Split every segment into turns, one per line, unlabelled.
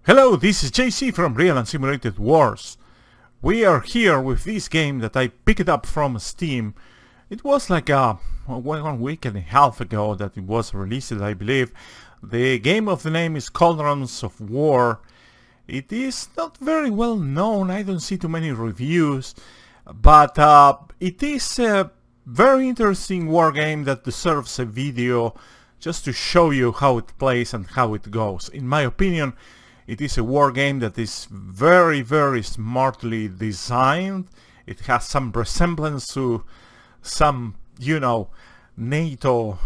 Hello, this is JC from Real and Simulated Wars. We are here with this game that I picked up from Steam. It was like 1 week and a half ago that it was released, I believe. The game of the name is Cauldrons of War. It is not very well known, I don't see too many reviews, but it is a very interesting war game that deserves a video just to show you how it plays and how it goes. In my opinion, it is a war game that is very, very smartly designed. It has some resemblance to some, NATO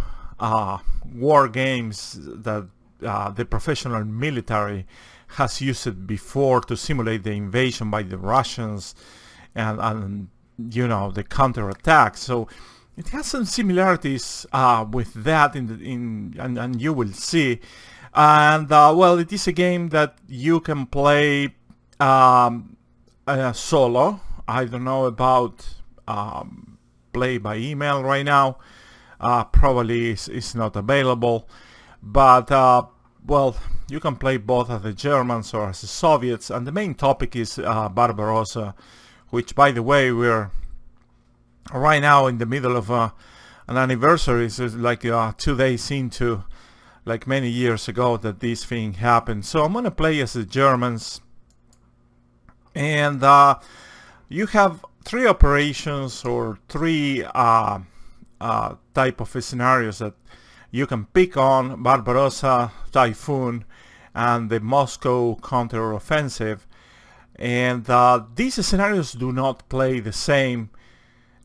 war games that the professional military has used before to simulate the invasion by the Russians and the counterattack. So it has some similarities with that and you will see. And well, it is a game that you can play solo. I don't know about play by email right now. Probably is not available, but well, you can play both as the Germans or as the Soviets. And the main topic is Barbarossa, which, by the way, we're right now in the middle of an anniversary. It's like 2 days into, like many years ago, that this thing happened. So I'm gonna play as the Germans, and you have 3 operations or 3 type of scenarios that you can pick on: Barbarossa, Typhoon, and the Moscow counter-offensive. And these scenarios do not play the same.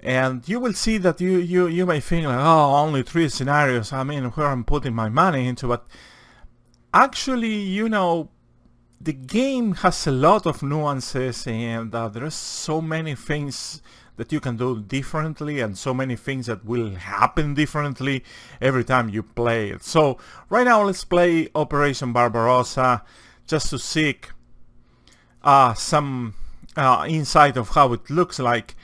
And you will see that you may think like, oh, only 3 scenarios, I mean, where I'm putting my money into. But actually, the game has a lot of nuances, and there are so many things that you can do differently, and so many things that will happen differently every time you play it. So right now let's play Operation Barbarossa, just to seek some insight of how it looks like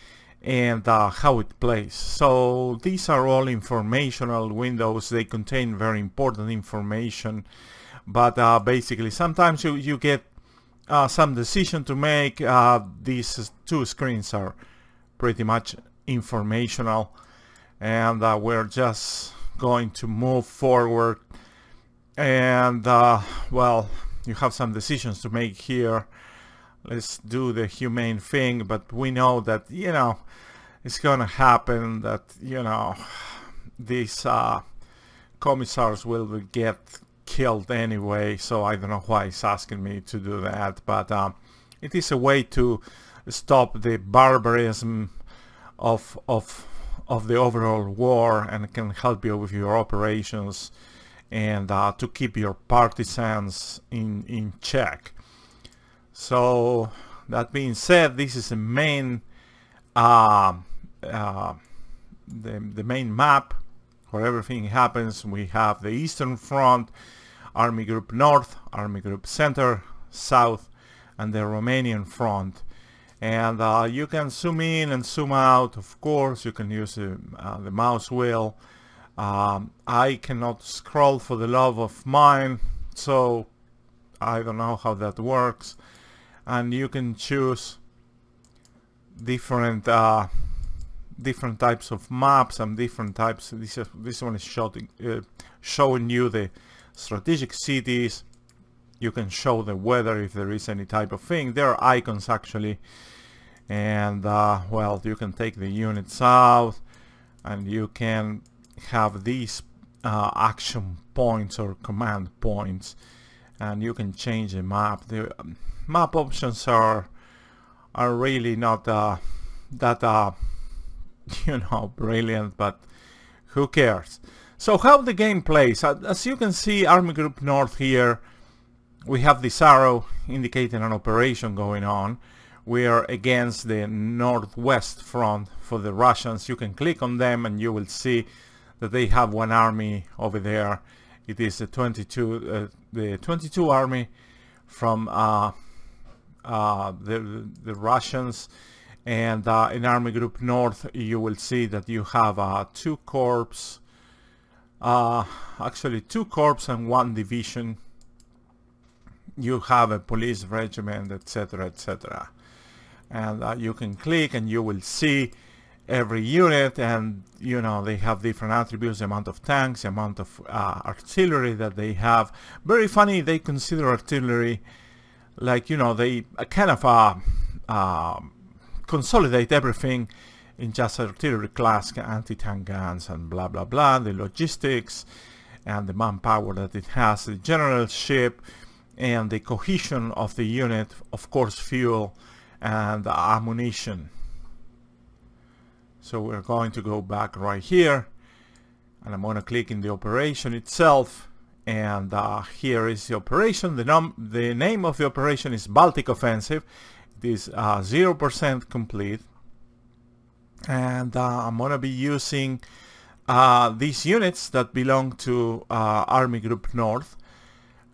and how it plays. So these are all informational windows. They contain very important information, but basically sometimes you get some decision to make. These 2 screens are pretty much informational, and we're just going to move forward. And well, you have some decisions to make here. Let's do the humane thing, but we know that it's gonna happen, that these commissars will get killed anyway. So I don't know why he's asking me to do that, but it is a way to stop the barbarism of the overall war, and can help you with your operations and to keep your partisans in check. So that being said, this is the main the main map where everything happens. We have the Eastern Front, Army Group North, Army Group Center, South, and the Romanian Front. And you can zoom in and zoom out. Of course, you can use the mouse wheel. I cannot scroll for the love of mine, so I don't know how that works. And you can choose different types of maps and different types. This one is showing you the strategic cities. You can show the weather if there is any type of thing. There are icons actually, and well, you can take the units out, and you can have these action points or command points, and you can change the map. The map options are really not that brilliant, but who cares? So how the game plays, as you can see, Army Group North here, we have this arrow indicating an operation going on. We are against the Northwest Front for the Russians. You can click on them and you will see that they have 1 army over there. It is the 22 army from the Russians. And in Army Group North, you will see that you have 2 corps, actually 2 corps and 1 division. you have a police regiment, etc., etc. And you can click and you will see every unit, and you know, they have different attributes, the amount of tanks, the amount of artillery that they have. Very funny, they consider artillery like, you know, they kind of consolidate everything in just artillery class, anti-tank guns and blah blah blah, the logistics and the manpower that it has, the generalship and the cohesion of the unit, of course fuel and ammunition. So we're going to go back right here, and I'm going to click in the operation itself, and here is the operation. The name of the operation is Baltic Offensive. It is 0% complete, and I'm going to be using these units that belong to Army Group North,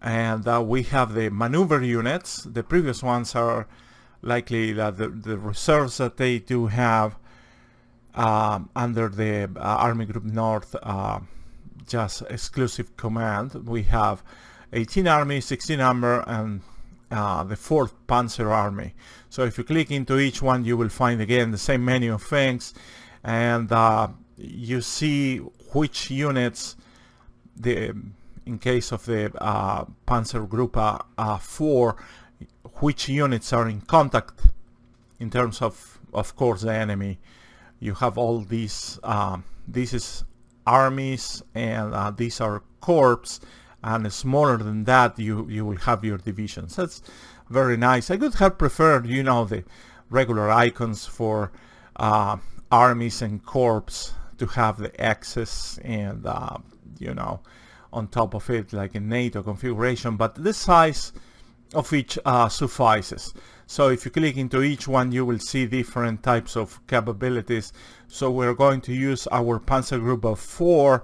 and we have the maneuver units. The previous ones are likely the reserves that they do have under the Army Group North just exclusive command. We have 18 Army, 16 Armor, and the 4th Panzer Army. So if you click into each one, you will find again the same menu of things, and you see which units, in case of the Panzer Group 4, which units are in contact in terms of course, the enemy. You have all these, this is armies, and these are corps, and smaller than that you will have your divisions. That's very nice. I could have preferred, you know, the regular icons for armies and corps to have the X's and you know, on top of it like a NATO configuration, but the size of each suffices. So if you click into each one, you will see different types of capabilities. So we're going to use our Panzer Group of 4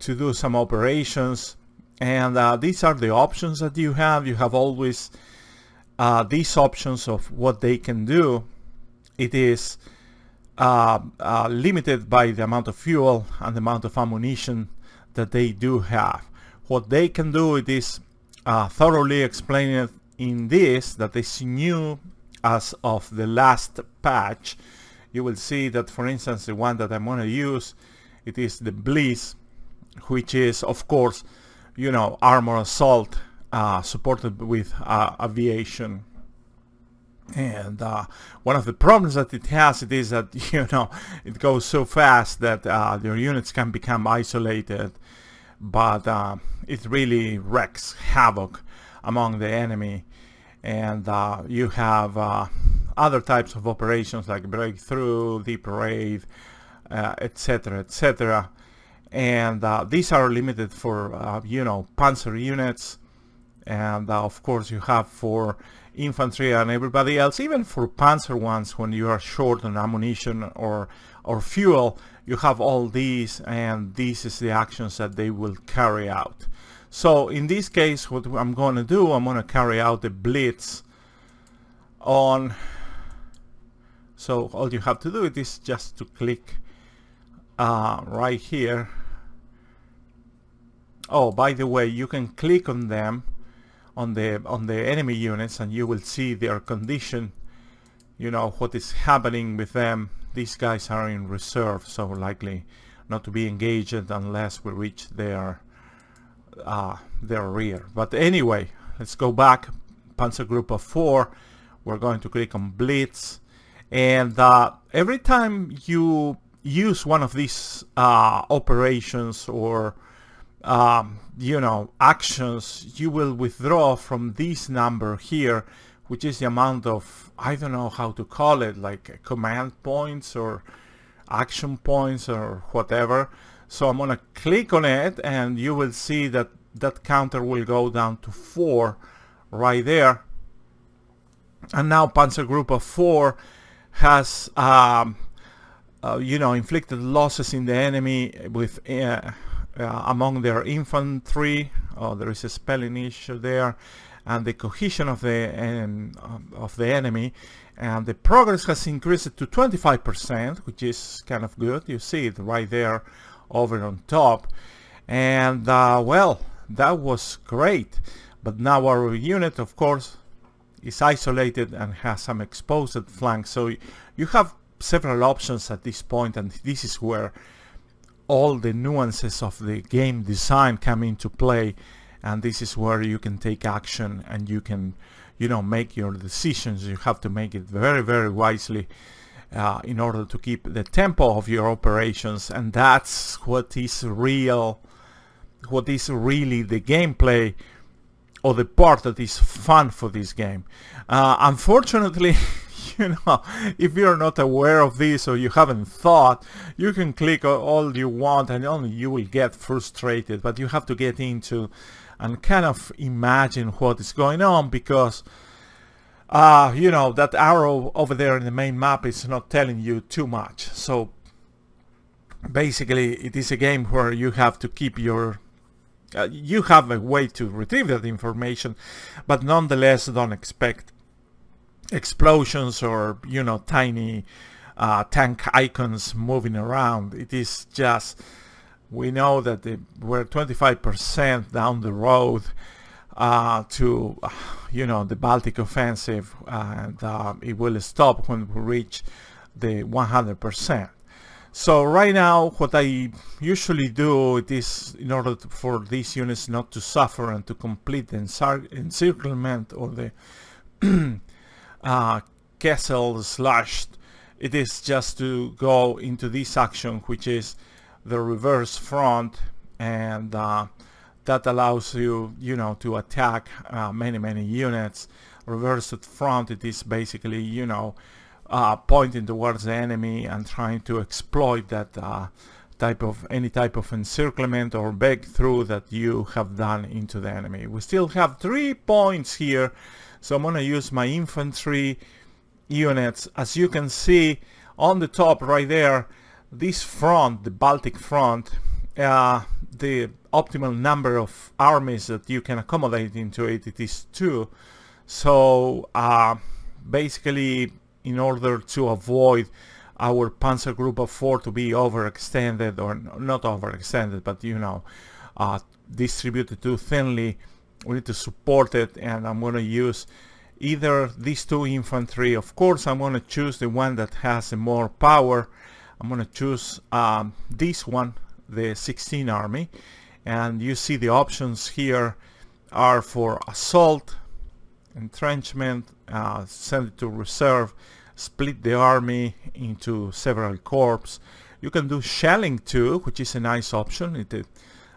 to do some operations, and these are the options that you have. You have always these options of what they can do. It is limited by the amount of fuel and the amount of ammunition that they do have. What they can do, it is thoroughly explained in this, that is new as of the last patch. You will see that, for instance, the one that I'm going to use, it is the Bliss, which is, of course, you know, armor assault supported with aviation. And one of the problems that it has, it is that, you know, it goes so fast that your units can become isolated, but it really wreaks havoc among the enemy. And you have other types of operations like breakthrough, deep raid, etc., etc. And these are limited for you know, panzer units, and of course you have for infantry and everybody else. Even for panzer ones, when you are short on ammunition or fuel, you have all these, and this is the actions that they will carry out. So in this case, what I'm going to do, I'm going to carry out the Blitz on. So all you have to do is just to click right here. Oh, by the way, you can click on them, on the enemy units, and you will see their condition, you know, what is happening with them. These guys are in reserve, so likely not to be engaged unless we reach their rear. But anyway, let's go back. Panzer Group of 4, we're going to click on Blitz, and every time you use one of these operations or you know, actions, you will withdraw from this number here, which is the amount of, I don't know how to call it, like command points or action points or whatever. So I'm gonna click on it, and you will see that that counter will go down to 4 right there. And now Panzer Group of 4 has you know, inflicted losses in the enemy with among their infantry. Oh, there is a spelling issue there. And the cohesion of the enemy, and the progress has increased to 25%, which is kind of good. You see it right there over on top. And well, that was great. But now our unit, of course, is isolated and has some exposed flanks. So you have several options at this point, and this is where all the nuances of the game design come into play, and this is where you can take action and you can, you know, make your decisions. You have to make it very, very wisely in order to keep the tempo of your operations, and that's what is really the gameplay, or the part that is fun for this game. Unfortunately, you know, if you're not aware of this or you haven't thought, you can click all you want and only you will get frustrated, but you have to get into and kind of imagine what is going on, because you know, that arrow over there in the main map is not telling you too much. So basically it is a game where you have to keep your you have a way to retrieve that information, but nonetheless don't expect explosions or, you know, tiny tank icons moving around. It is just, we know that we're 25% down the road to, you know, the Baltic offensive, and it will stop when we reach the 100%. So right now what I usually do, it is in order for these units not to suffer and to complete the encirclement or the castle slashed, it is just to go into this action, which is the reverse front, and that allows you, you know, to attack many any reversed front. It is basically, you know, pointing towards the enemy and trying to exploit that any type of encirclement or breakthrough that you have done into the enemy. We still have 3 points here, so I'm going to use my infantry units. As you can see on the top right there, this front, the Baltic front, the optimal number of armies that you can accommodate into it is 2. So basically, in order to avoid our Panzer Group of 4 to be overextended, or not overextended, but, you know, distributed too thinly, we need to support it, and I'm going to use either these 2 infantry. Of course, I'm going to choose the one that has more power. I'm going to choose this one, the 16 army, and you see the options here are for assault, entrenchment, send it to reserve, split the army into several corps. You can do shelling too, which is a nice option. It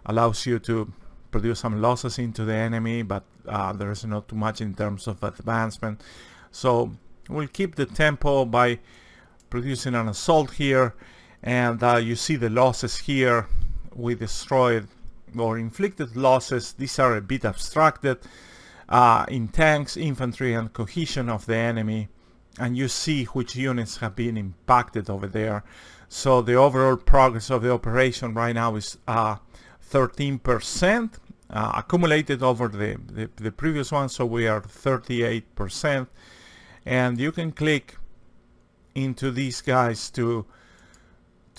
allows you to produce some losses into the enemy, but there is not too much in terms of advancement. So we'll keep the tempo by producing an assault here, and you see the losses here. We destroyed or inflicted losses. These are a bit abstracted in tanks, infantry, and cohesion of the enemy, and you see which units have been impacted over there. So the overall progress of the operation right now is 13% accumulated over the previous one, so we are 38%. And you can click into these guys to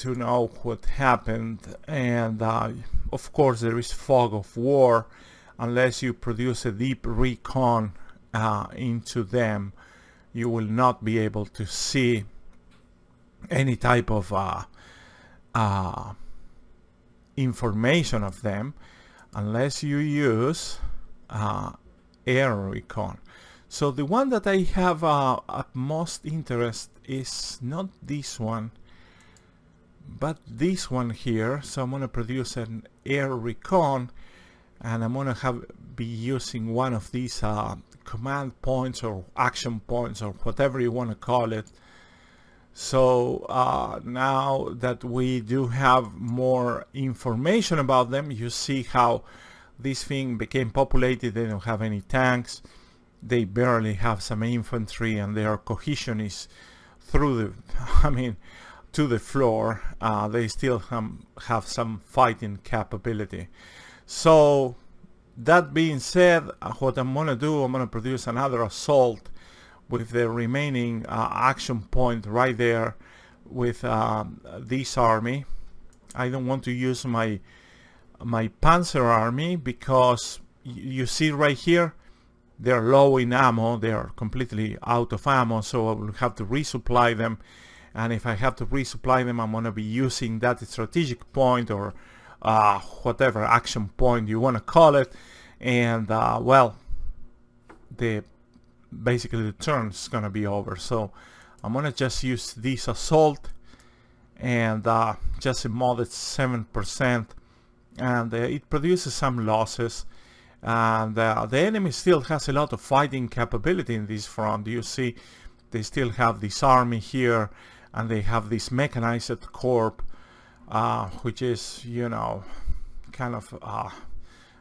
know what happened, and of course there is fog of war. Unless you produce a deep recon into them, you will not be able to see any type of information of them unless you use air recon. So the one that I have at most interest is not this one, but this one here. So I'm going to produce an air recon, and I'm going to be using one of these command points or action points or whatever you want to call it. So now that we do have more information about them, you see how this thing became populated. They don't have any tanks, they barely have some infantry, and their cohesion is through the, I mean, to the floor. They still have some fighting capability. So that being said, what I'm going to do, I'm going to produce another assault with the remaining action point right there with this army. I don't want to use my Panzer army because, you see right here, they're low in ammo, they are completely out of ammo, so I will have to resupply them. And if I have to resupply them, I'm going to be using that strategic point, or whatever action point you want to call it. And well, basically the turn is going to be over. So I'm going to just use this assault, and just a modest 7%, and it produces some losses. And the enemy still has a lot of fighting capability in this front. You see, they still have this army here, and they have this mechanized corps, which is, you know, kind of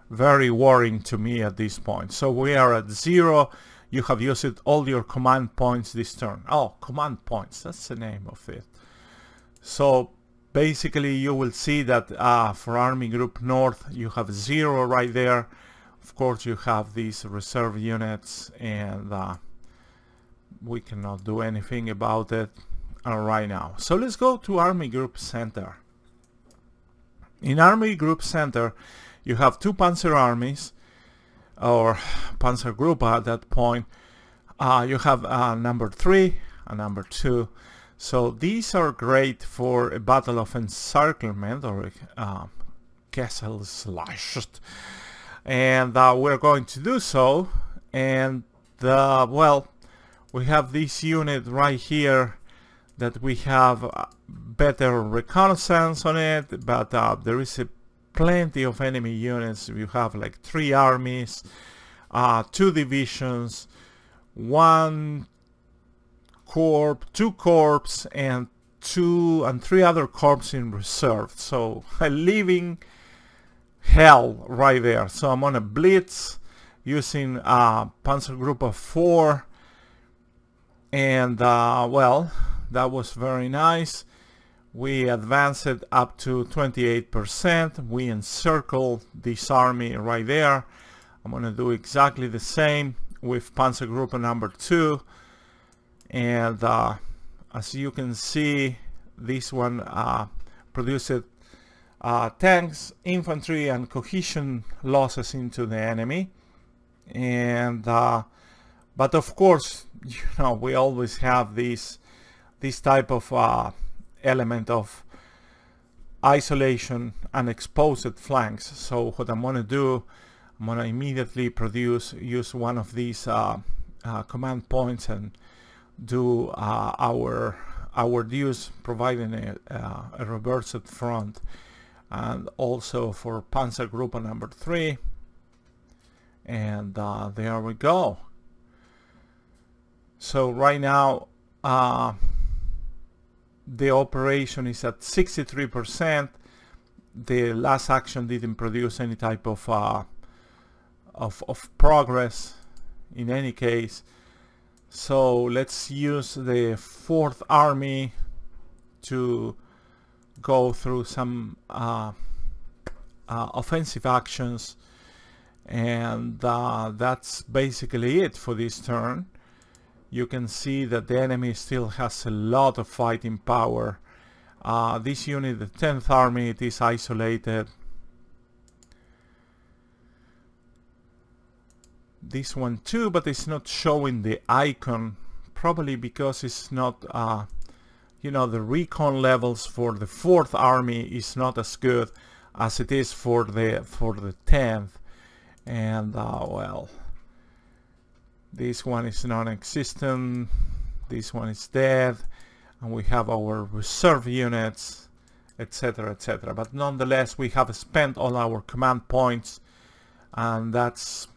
very worrying to me at this point. So we are at 0. You have used all your command points this turn. Oh, command points, that's the name of it. So basically you will see that for Army Group North you have 0 right there. Of course you have these reserve units, and we cannot do anything about it right now. So let's go to Army Group Center. In Army Group Center you have 2 Panzer armies, or Panzer Group at that point. You have number 3 and number 2. So these are great for a battle of encirclement, or castle slashed. And we're going to do so. And well, we have this unit right here that we have better reconnaissance on it, but there is plenty of enemy units. You have like 3 armies, 2 divisions, 1 corps, 2 corps, and 3 other corps in reserve. So a living hell right there. So I'm on a blitz using Panzer Group of 4, and well, that was very nice. We advanced it up to 28%. We encircle this army right there. I'm going to do exactly the same with Panzer Group number 2. And as you can see, this one produced tanks, infantry, and cohesion losses into the enemy. And but of course, you know, we always have this type of element of isolation and exposed flanks. So what I'm going to do, I'm going to immediately use one of these command points and do our dues, providing a reversed front, and also for Panzer Group number 3. And there we go. So right now the operation is at 63%. The last action didn't produce any type of progress in any case. So let's use the 4th Army to go through some offensive actions, and that's basically it for this turn. You can see that the enemy still has a lot of fighting power. This unit, the 10th Army, it is isolated. This one too, but it's not showing the icon, probably because it's not, you know, the recon levels for the 4th Army is not as good as it is for the 10th. And well, this one is non-existent, this one is dead, and we have our reserve units, etc, etc. But nonetheless, we have spent all our command points, and that's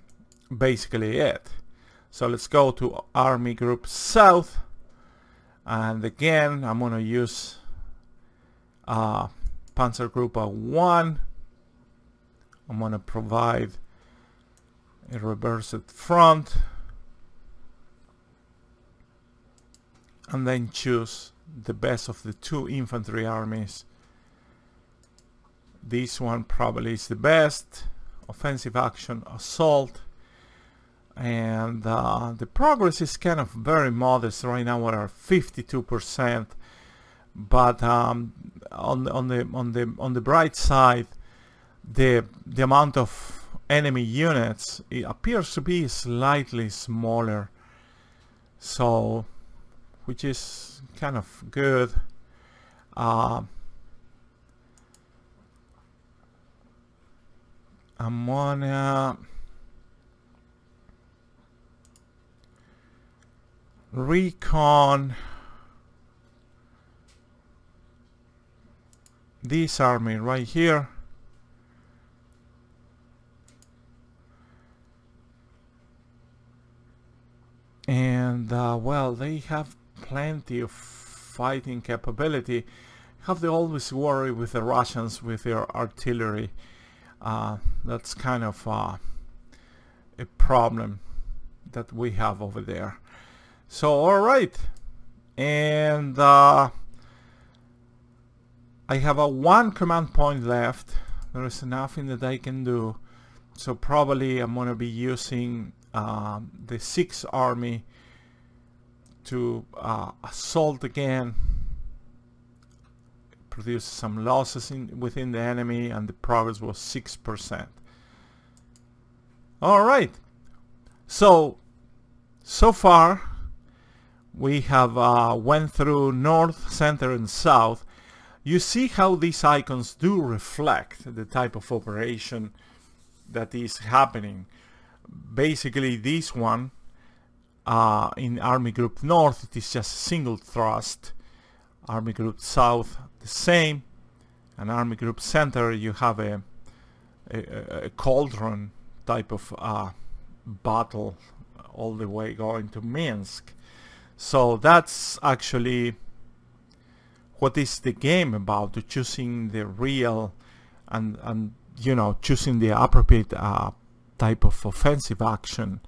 basically it. So let's go to Army Group South, and again I'm going to use Panzer Group 1. I'm going to provide a reversed front, and then choose the best of the 2 infantry armies. This one probably is the best. Offensive action, assault. And the progress is kind of very modest right now. We're 52%, but on the bright side, the amount of enemy units, it appears to be slightly smaller, so which is kind of good. I'm gonna recon this army right here. And well, they have plenty of fighting capability. Have they always worry with the Russians with their artillery? That's kind of a problem that we have over there. So alright, and I have a 1 command point left. There is nothing that I can do, so probably I'm gonna be using the 6th army to assault again, produce some losses within the enemy, and the progress was 6%. Alright, so far we have went through north, center and south. You see how these icons do reflect the type of operation that is happening. Basically this one in Army Group North, it is just a single thrust. Army Group South the same, and Army Group Center you have a Cauldron type of battle all the way going to Minsk. So that's actually what is the game about, choosing the real and you know, choosing the appropriate type of offensive action.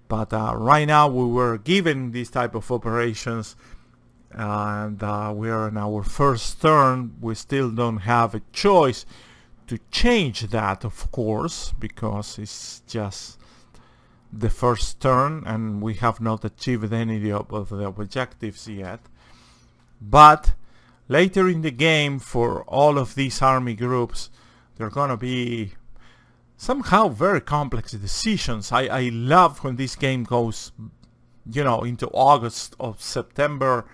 But right now we were given this type of operations, and we are in our first turn. We still don't have a choice to change that, of course, because it's just the first turn and we have not achieved any of the objectives yet. But later in the game, for all of these army groups, there are gonna be somehow very complex decisions. I love when this game goes, you know, into August or September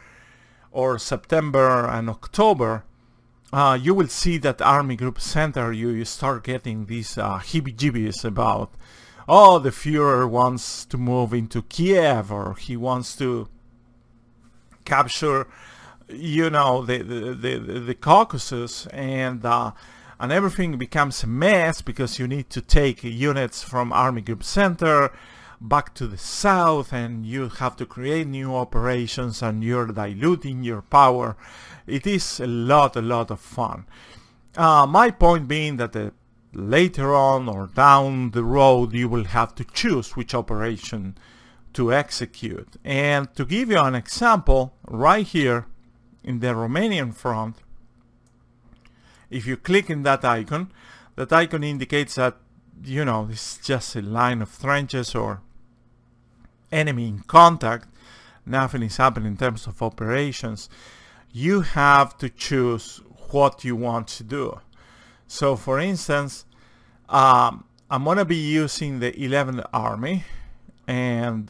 and October. You will see that Army Group Center, you start getting these heebie-jeebies about, oh, the Führer wants to move into Kiev, or he wants to capture, you know, the Caucasus, and everything becomes a mess because you need to take units from Army Group Center back to the south, and you have to create new operations, and you're diluting your power. It is a lot of fun. My point being that later on or down the road you will have to choose which operation to execute. And to give you an example, right here in the Romanian front, if you click in that icon indicates that, you know, this is just a line of trenches or enemy in contact. Nothing is happening in terms of operations. You have to choose what you want to do. So for instance, I'm gonna be using the 11th Army, and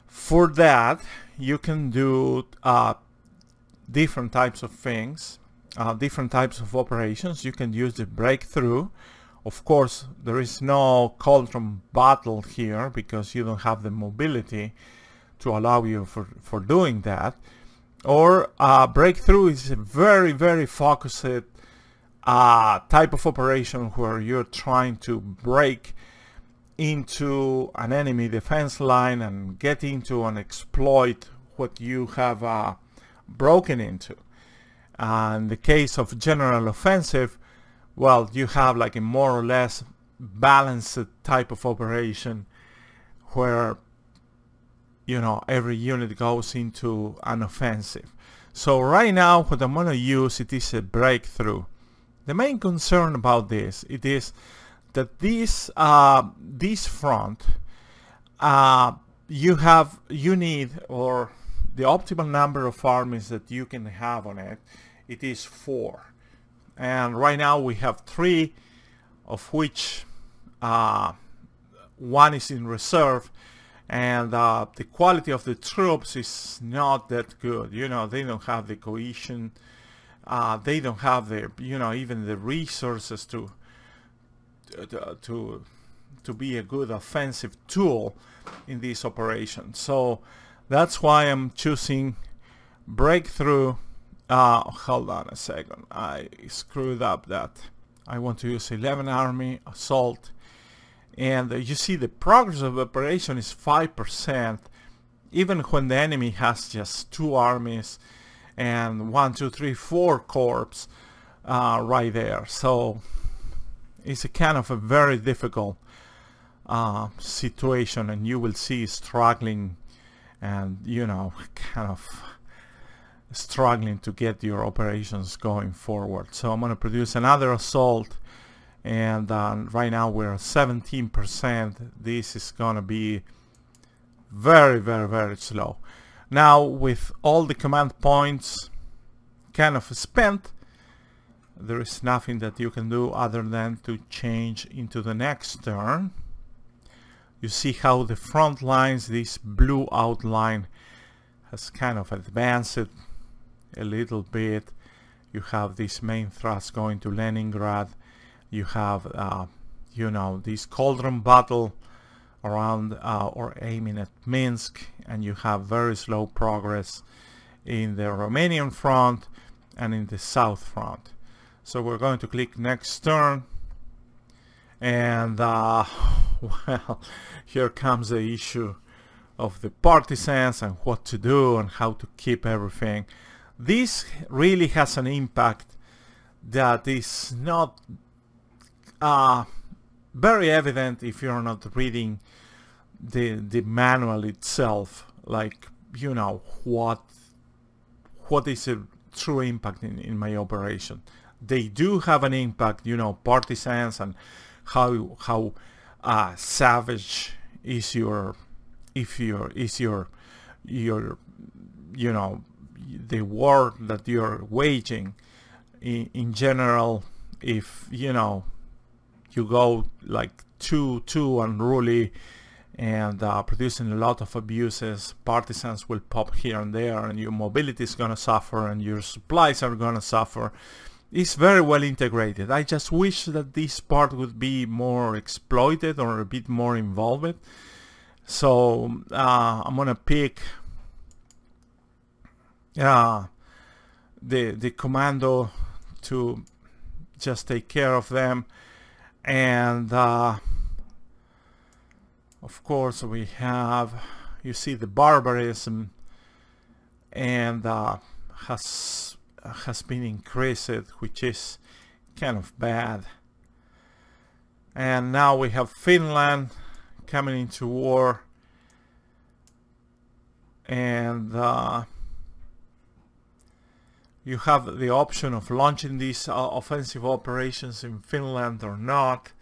for that you can do different types of things, different types of operations. You can use the breakthrough. Of course, there is no Cauldron battle here because you don't have the mobility to allow you for doing that. Or breakthrough is a very focused type of operation where you're trying to break into an enemy defense line and get into and exploit what you have broken into. In the case of general offensive, well, you have like a more or less balanced type of operation where, you know, every unit goes into an offensive. So right now what I'm going to use, it is a breakthrough. The main concern about this, it is that this front, you need, or the optimal number of armies that you can have on it, it is 4. And right now we have 3, of which one is in reserve, and the quality of the troops is not that good. You know, they don't have the cohesion, they don't have the, you know, even the resources to be a good offensive tool in this operation. So that's why I'm choosing breakthrough. Hold on a second, I screwed up that. I want to use 11 army assault, and you see the progress of operation is 5%, even when the enemy has just 2 armies and 1, 2, 3, 4 corps right there. So it's a kind of a very difficult situation, and you will see struggling, and you know, kind of struggling to get your operations going forward. So I'm going to produce another assault, and right now we're at 17%. This is going to be very, very, very slow. Now, with all the command points kind of spent, there is nothing that you can do other than to change into the next turn. You see how the front lines, this blue outline, has kind of advanced a little bit. You have this main thrust going to Leningrad. You have, you know, this Cauldron battle around or aiming at Minsk, and you have very slow progress in the Romanian front and in the south front. So we're going to click next turn, and well, here comes the issue of the partisans and what to do and how to keep everything. This really has an impact that is not very evident if you're not reading the manual itself, like, you know, what is a true impact in my operation. They do have an impact, you know, partisans, and how savage is your you know, the war that you're waging in general. If, you know, you go like too unruly and producing a lot of abuses, partisans will pop here and there, and your mobility is gonna suffer and your supplies are gonna suffer. It's very well integrated. I just wish that this part would be more exploited or a bit more involved. So I'm gonna pick the commando to just take care of them, and of course we have, you see, the barbarism, and has been increased, which is kind of bad. And now we have Finland coming into war, and you have the option of launching these offensive operations in Finland or not,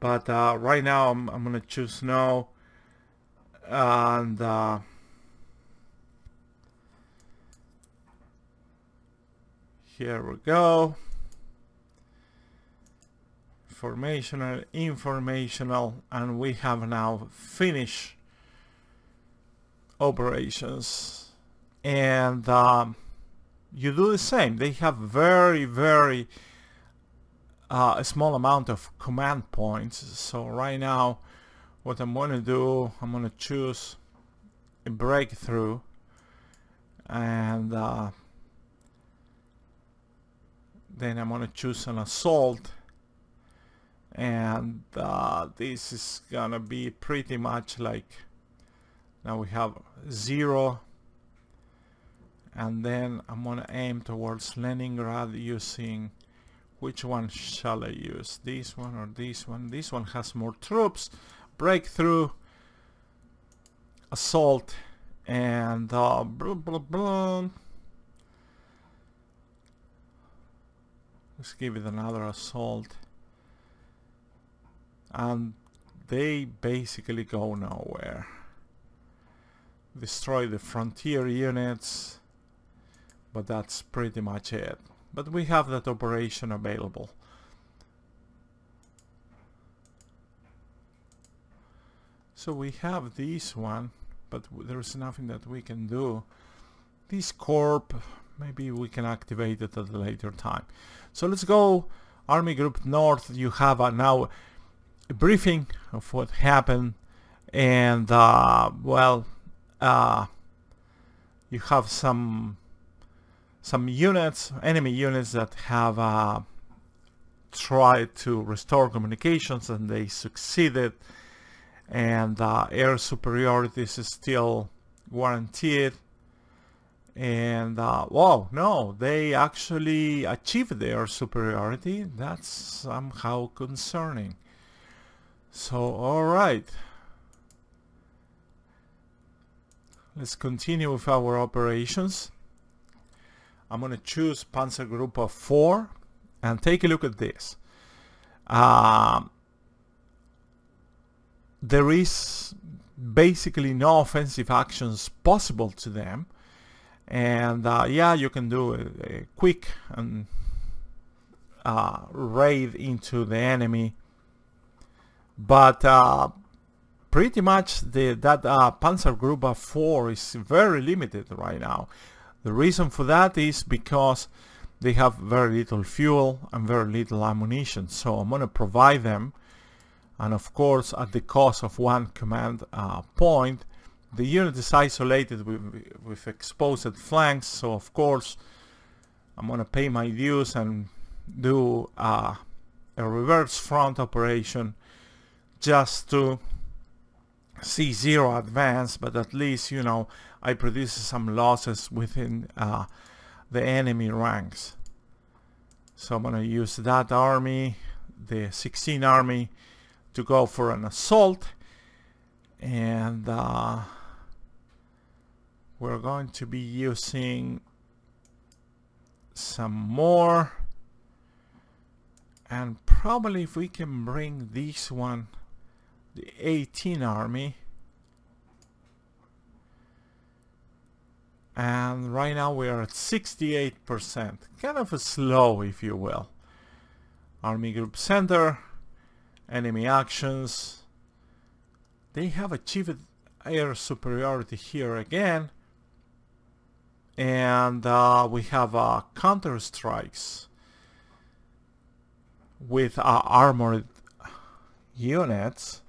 but right now I'm gonna choose no, and here we go. Informational, and we have now finished operations, and you do the same. They have very a small amount of command points. So right now what I'm going to do, I'm going to choose a breakthrough, and then I'm going to choose an assault, and this is gonna be pretty much like, now we have 0, and then I'm gonna aim towards Leningrad using, which one shall I use, this one or this one? This one has more troops. Breakthrough, assault, and blah, blah, blah. Let's give it another assault, and they basically go nowhere. Destroy the frontier units, but that's pretty much it. But we have that operation available. So we have this one, but there's nothing that we can do. This corp, maybe we can activate it at a later time. So let's go Army Group North. You have now a briefing of what happened, and well, you have some units, enemy units that have tried to restore communications, and they succeeded, and air superiority is still guaranteed. And whoa, no, they actually achieved their superiority. That's somehow concerning. So alright, let's continue with our operations. I'm gonna choose Panzer Group of 4 and take a look at this. There is basically no offensive actions possible to them, and yeah, you can do a quick and raid into the enemy, but pretty much that Panzer Group of 4 is very limited right now. The reason for that is because they have very little fuel and very little ammunition, so I'm going to provide them, and of course at the cost of 1 command point. The unit is isolated with exposed flanks, so of course I'm going to pay my dues and do a reverse front operation just to see 0 advance, but at least, you know, I produce some losses within the enemy ranks. So I'm going to use that army, the 16 army, to go for an assault, and we're going to be using some more, and probably if we can bring this one, the 18 army, and right now we are at 68%, kind of a slow, if you will. Army Group Center, enemy actions, they have achieved air superiority here again, and we have counter strikes with armored units.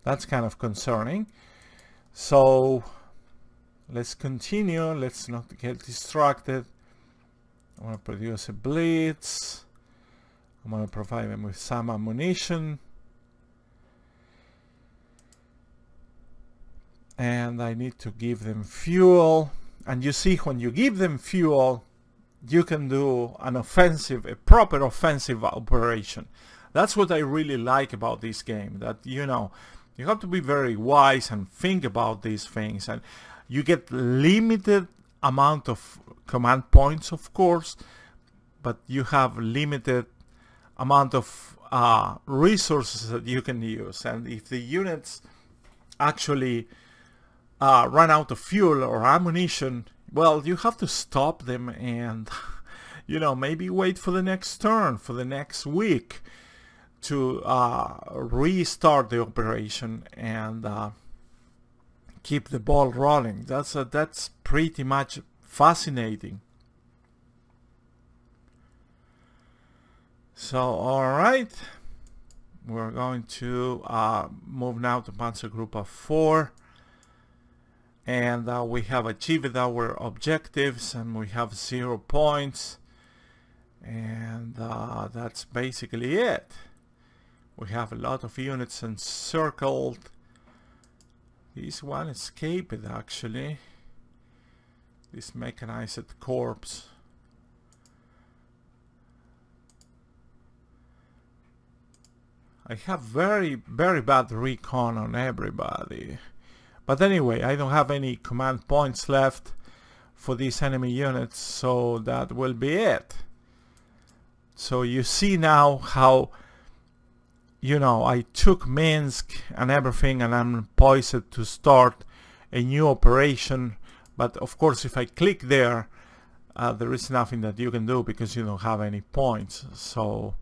That's kind of concerning. So let's continue. Let's not get distracted. I want to produce a blitz. I'm going to provide them with some ammunition. And I need to give them fuel. And you see, when you give them fuel, you can do an offensive, a proper offensive operation. That's what I really like about this game, that, you know, you have to be very wise and think about these things. And you get limited amount of command points, of course, but you have limited amount of resources that you can use. And if the units actually run out of fuel or ammunition, well, you have to stop them and, you know, maybe wait for the next turn, for the next week, to restart the operation and keep the ball rolling. That's pretty much fascinating. So, alright, we're going to move now to Panzer Group of 4. And we have achieved our objectives, and we have 0 points, and that's basically it. We have a lot of units encircled. This one escaped actually, this mechanized corps. I have very bad recon on everybody. But anyway, I don't have any command points left for these enemy units, so that will be it. So you see now how, you know, I took Minsk and everything, and I'm poised to start a new operation. But of course, if I click there, there is nothing that you can do because you don't have any points. So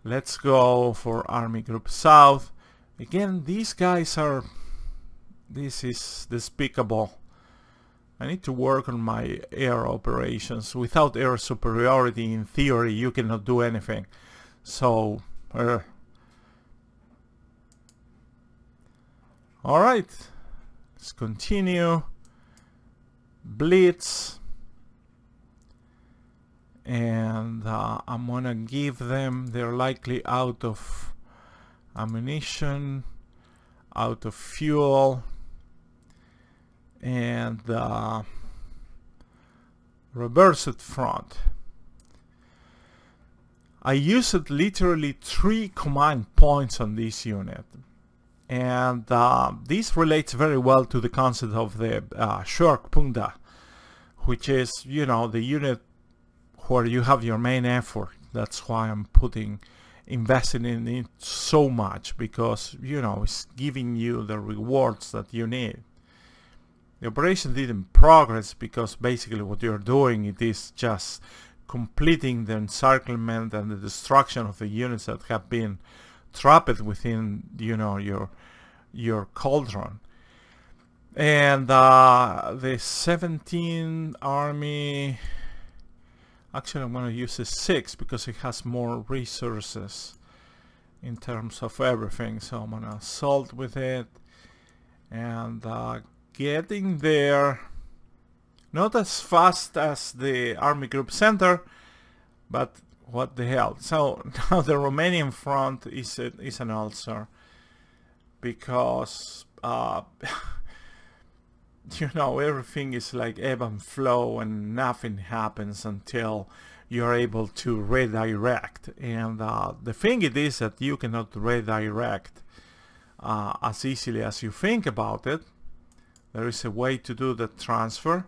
let's go for Army Group South. Again, these guys are... This is despicable. I need to work on my air operations. Without air superiority, in theory, you cannot do anything. So... Alright. Let's continue. Blitz. And I'm gonna give them... They're likely out of ammunition, out of fuel, and reversed front. I used literally 3 command points on this unit, and this relates very well to the concept of the Schwerpunkte, which is, you know, the unit where you have your main effort. That's why I'm investing in it so much, because, you know, it's giving you the rewards that you need. The operation didn't progress because basically what you're doing, it is just completing the encirclement and the destruction of the units that have been trapped within, you know, your cauldron. And the 17 army, actually I'm going to use a 6 because it has more resources in terms of everything. So I'm going to assault with it, and getting there, not as fast as the army group center, but what the hell. So now the Romanian front is an ulcer, because you know, everything is like ebb and flow, and nothing happens until you're able to redirect. And the thing it is that you cannot redirect as easily as you think about it. There is a way to do the transfer.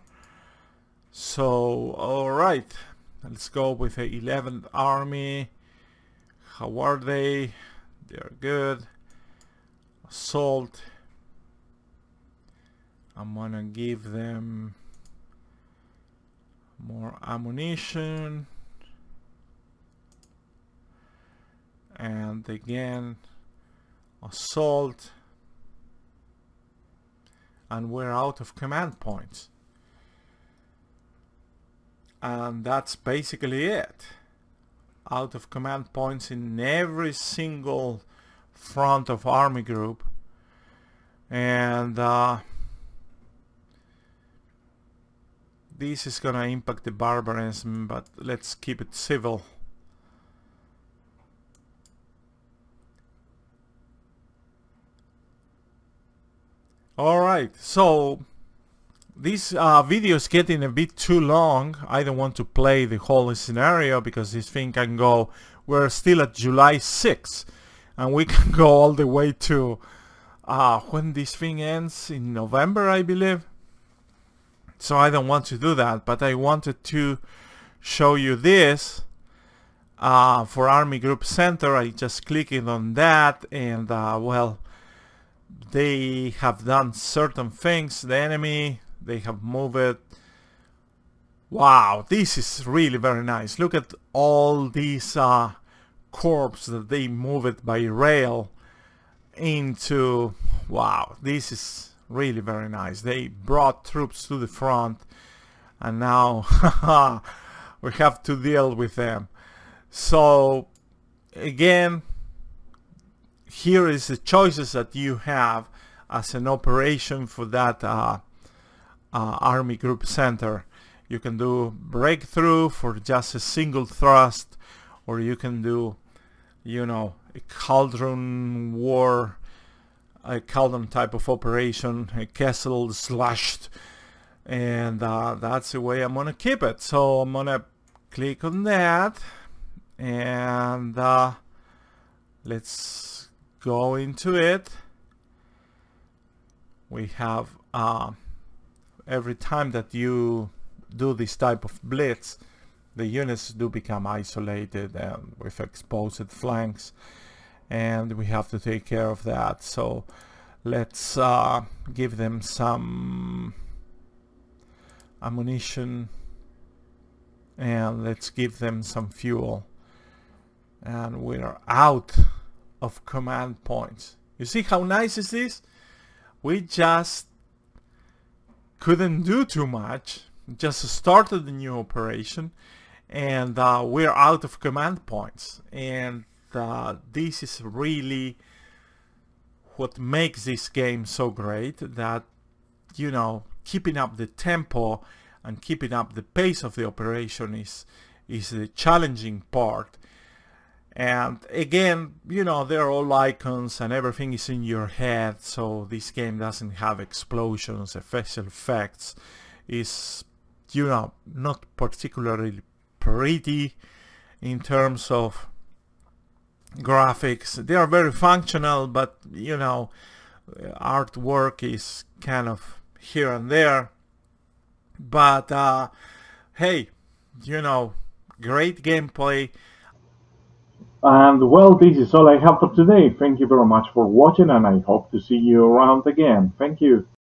So, alright, let's go with the 11th Army. How are they? They're good. Assault. I'm gonna give them more ammunition, and again assault, and we're out of command points, and that's basically it. Out of command points in every single front of army group, and this is gonna impact the barbarism, but let's keep it civil. Alright, so this video is getting a bit too long. I don't want to play the whole scenario because this thing can go... We're still at July 6th, and we can go all the way to when this thing ends, in November, I believe. So I don't want to do that, but I wanted to show you this for Army Group Center. I just clicked on that, and well, they have done certain things. The enemy, they have moved it. Wow, this is really very nice. Look at all these corps that they moved by rail into. Wow, this is really very nice. They brought troops to the front, and now we have to deal with them. So again, here is the choices that you have as an operation for that Army Group Center. You can do breakthrough for just a single thrust, or you can do, you know, a cauldron war, a cauldron type of operation, a castle slashed, and that's the way I'm gonna keep it. So I'm gonna click on that, and let's go into it. We have every time that you do this type of blitz, the units do become isolated and with exposed flanks, and we have to take care of that. So let's give them some ammunition, and let's give them some fuel, and we're out of command points. You see how nice is this? We just couldn't do too much. Just started the new operation, and we're out of command points. And this is really what makes this game so great, that, you know, keeping up the tempo and keeping up the pace of the operation is the challenging part. And again, you know, they're all icons and everything is in your head, so this game doesn't have explosions, special effects. Is, you know, not particularly pretty in terms of graphics. They are very functional, but, you know, artwork is kind of here and there. But hey, you know, great gameplay.
And well, this is all I have for today. Thank you very much for watching, and I hope to see you around again. Thank you.